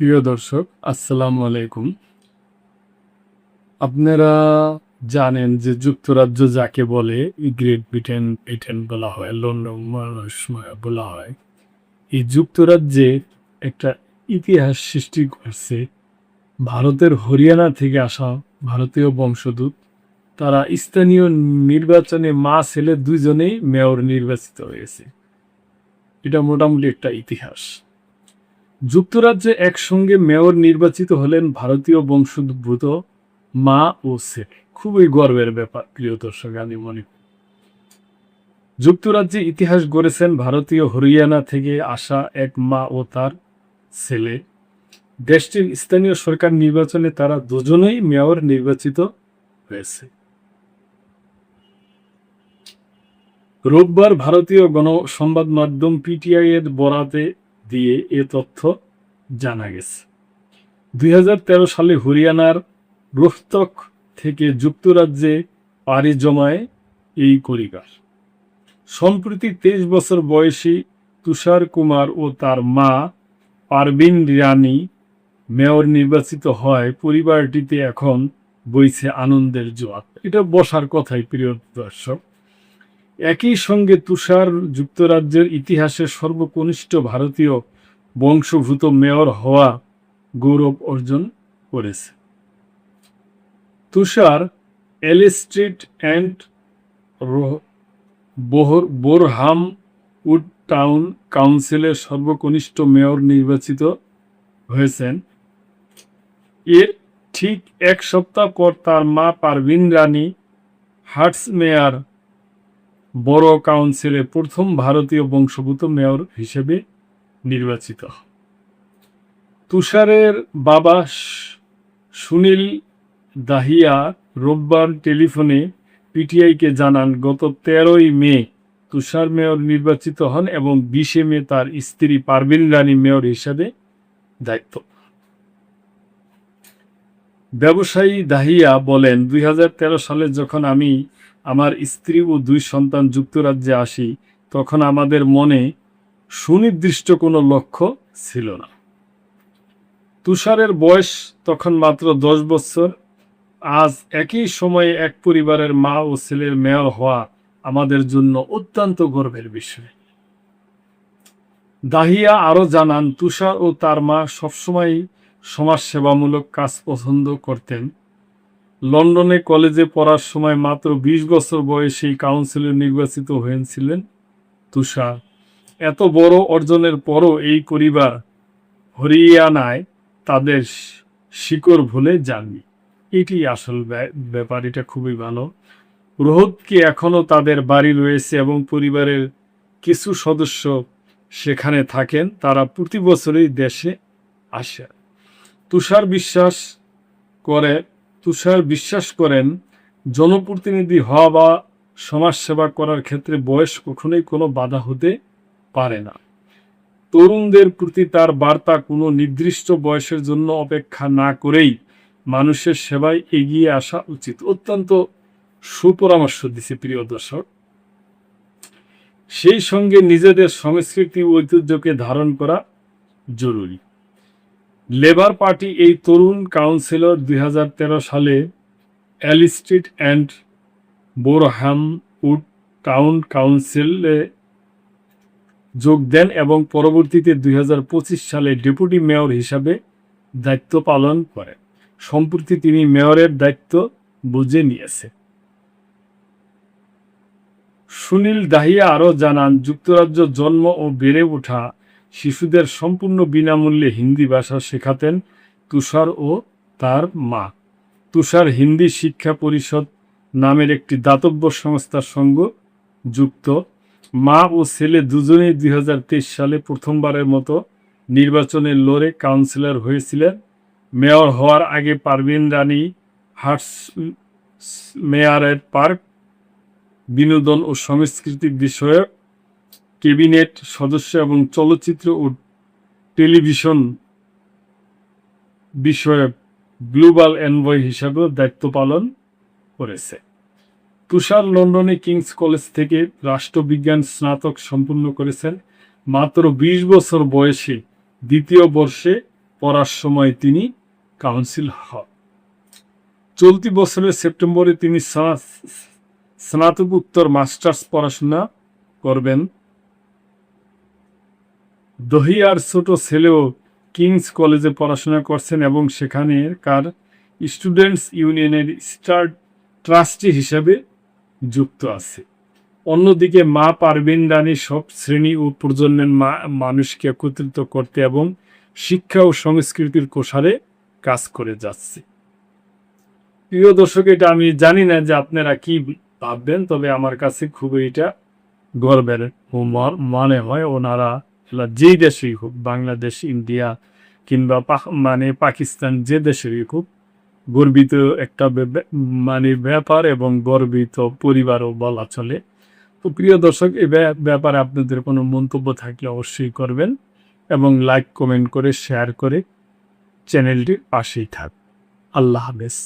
প্রিয় দর্শক, আসসালামু আলাইকুম। আপনারা জানেন যে যুক্তরাজ্য যাকে বলে গ্রেট ব্রিটেন ব্রিটেন বলা হয়, লন্ডন বলা হয়। এই যুক্তরাজ্যে একটা ইতিহাস সৃষ্টি করছে ভারতের হরিয়ানা থেকে আসা ভারতীয় বংশোদ্ভূত। তারা স্থানীয় নির্বাচনে মা ছেলে দুইজনেই মেয়র নির্বাচিত হয়েছে। এটা মোটামুটি একটা ইতিহাস। যুক্তরাজ্যে একসঙ্গে মেয়র নির্বাচিত হলেন ভারতীয় বংশোদ্ভূত মা ও ছেলে। খুবই গর্বের ব্যাপার প্রিয় দর্শক, আমি মনে করি। যুক্তরাজ্যে ইতিহাস গড়েছেন ভারতীয় হরিয়ানা থেকে আসা এক মা ও তার ছেলে। দেশটির স্থানীয় সরকার নির্বাচনে তারা দুজনেই মেয়র নির্বাচিত হয়েছে। রোববার ভারতীয় গণসংবাদ মাধ্যম পিটিআই এর বরাতে দিয়ে এ তথ্য জানা গেছে। 2013 সালে হরিয়ানার রোহতক থেকে যুক্তরাজ্যে পাড়ি জমায় এই পরিবার। সম্প্রতি 23 বছর বয়সী তুষার কুমার ও তার মা পারভিন রানী মেয়র নির্বাচিত হয় পরিবারটিতে এখন বইছে আনন্দের জোয়ার। এটা বসার কথাই প্রিয় দর্শক। একই সঙ্গে তুষার যুক্তরাজ্যের ইতিহাসে সর্বকনিষ্ঠ ভারতীয় বংশোদ্ভূত মেয়র হওয়া গৌরব অর্জন করেছে। তুষার এল স্ট্রিট অ্যান্ড বোরহামউড টাউন কাউন্সিলের সর্বকনিষ্ঠ মেয়র নির্বাচিত হয়েছেন। এর ঠিক এক সপ্তাহ পর তার মা পারভিন রানী হার্টসমেয়ার বড় কাউন্সিলের প্রথম ভারতীয় বংশোদ্ভূত মেয়র হিসেবে নির্বাচিত। তুষারের বাবা সুনীল দাহিয়া রোববার টেলিফোনে পিটিআইকে জানান, গত 13ই মে তুষার মেয়র নির্বাচিত হন এবং 20 মে তার স্ত্রী পারভিন রানী মেয়র হিসেবে দায়িত্ব। ব্যবসায়ী দাহিয়া বলেন, 2013 সালে যখন আমি আমার স্ত্রী ও 2 সন্তান যুক্তরাজ্যে আসি, তখন আমাদের মনে সুনির্দিষ্ট কোনো লক্ষ্য ছিল না। তুষারের বয়স তখন মাত্র 10 বছর। আজ একই সময়ে এক পরিবারের মা ও ছেলের মেয়র হওয়া আমাদের জন্য অত্যন্ত গর্বের বিষয়। দাহিয়া আরও জানান, তুষার ও তার মা সবসময় সমাজসেবামূলক কাজ পছন্দ করতেন। লন্ডনে কলেজে পড়ার সময় মাত্র 20 বছর বয়সেই কাউন্সিলর নির্বাচিত হয়েছিলেন তুষার। এত বড় অর্জনের পরও এই পরিবার হরিয়ানায় তাদের শিকড় ভুলে যাননি। এটি আসল ব্যাপার। এটা খুবই ভালো। রোহতকে এখনও তাদের বাড়ি রয়েছে এবং পরিবারের কিছু সদস্য সেখানে থাকেন। তারা প্রতি বছরই দেশে আসে। তুষার বিশ্বাস করেন, জনপ্রতিনিধি হওয়া বা সমাজসেবা করার ক্ষেত্রে বয়স কখনোই কোনো বাধা হতে পারে না। তরুণদের প্রতি তার বার্তা, কোনো নির্দিষ্ট বয়সের জন্য অপেক্ষা না করেই মানুষের সেবায় এগিয়ে আসা উচিত। অত্যন্ত সুপরামর্শ দিছে প্রিয় দর্শক। সেই সঙ্গে নিজেদের সংস্কৃতি ও ঐতিহ্যকে ধারণ করা জরুরি। লেবার পার্টি এই তরুণ কাউন্সিলর 2013 সালে এল স্ট্রিট অ্যান্ড বোরহামউড টাউন কাউন্সিলে যোগ দেন এবং পরবর্তীতে 2025 সালে ডেপুটি মেয়র হিসাবে দায়িত্ব পালন করেন। সম্প্রতি তিনি মেয়রের দায়িত্ব বুঝে নিয়েছে। সুনীল দাহিয়া আরও জানান, যুক্তরাজ্য জন্ম ও বেড়ে ওঠা শিশুদের সম্পূর্ণ বিনামূল্যে হিন্দি ভাষা শেখাতেন তুষার ও তার মা। তুষার হিন্দি শিক্ষা পরিষদ নামের একটি দাতব্য সংস্থার সঙ্গে যুক্ত। মা ও ছেলে দুজনেই 2023 সালে প্রথমবারের মতো নির্বাচনে লড়ে কাউন্সিলর হয়েছিলেন। মেয়র হওয়ার আগে পারভিন রানী হার্টসমেয়ারের পার্ক, বিনোদন ও সংস্কৃতি বিষয়ক ক্যাবিনেট সদস্য এবং চলচ্চিত্র ও টেলিভিশন বিষয়ক গ্লোবাল এনভয় হিসাবেও দায়িত্ব পালন করেছে। তুষার লন্ডনে কিংস কলেজ থেকে রাষ্ট্রবিজ্ঞান স্নাতক সম্পন্ন করেছেন। মাত্র 20 বছর বয়সে দ্বিতীয় বর্ষে পড়ার সময় তিনি কাউন্সিল হন। চলতি বছরের সেপ্টেম্বরে তিনি স্নাতকোত্তর মাস্টার্স পড়াশোনা করবেন। দহিয়ার ছোট ছেলেও কিংস কলেজে পড়াশোনা করছেন এবং সেখানকার স্টুডেন্টস ইউনিয়নের ট্রাস্টি হিসেবে যুক্ত আছে। অন্যদিকে মা পারভিন রানী সব শ্রেণী ও প্রজন্মের মানুষকে একত্রিত করতে এবং শিক্ষা ও সংস্কৃতির প্রসারে কাজ করে যাচ্ছে। প্রিয় দর্শক, এটা আমি জানি না যে আপনারা কি ভাববেন, তবে আমার কাছে খুবই এটা গর্বের মনে হয়। ওনারা যেই দেশেই হোক, বাংলাদেশ, ইন্ডিয়া কিংবা পাকিস্তান, যে দেশেরই হোক, গর্বিত একটা ব্যাপার এবং গর্বিত পরিবারও বলা চলে। তো প্রিয় দর্শক, এই ব্যাপারে আপনাদের কোনো মন্তব্য থাকলে অবশ্যই করবেন এবং লাইক কমেন্ট করে শেয়ার করে চ্যানেলটির পাশেই থাক। আল্লাহ হাফেজ।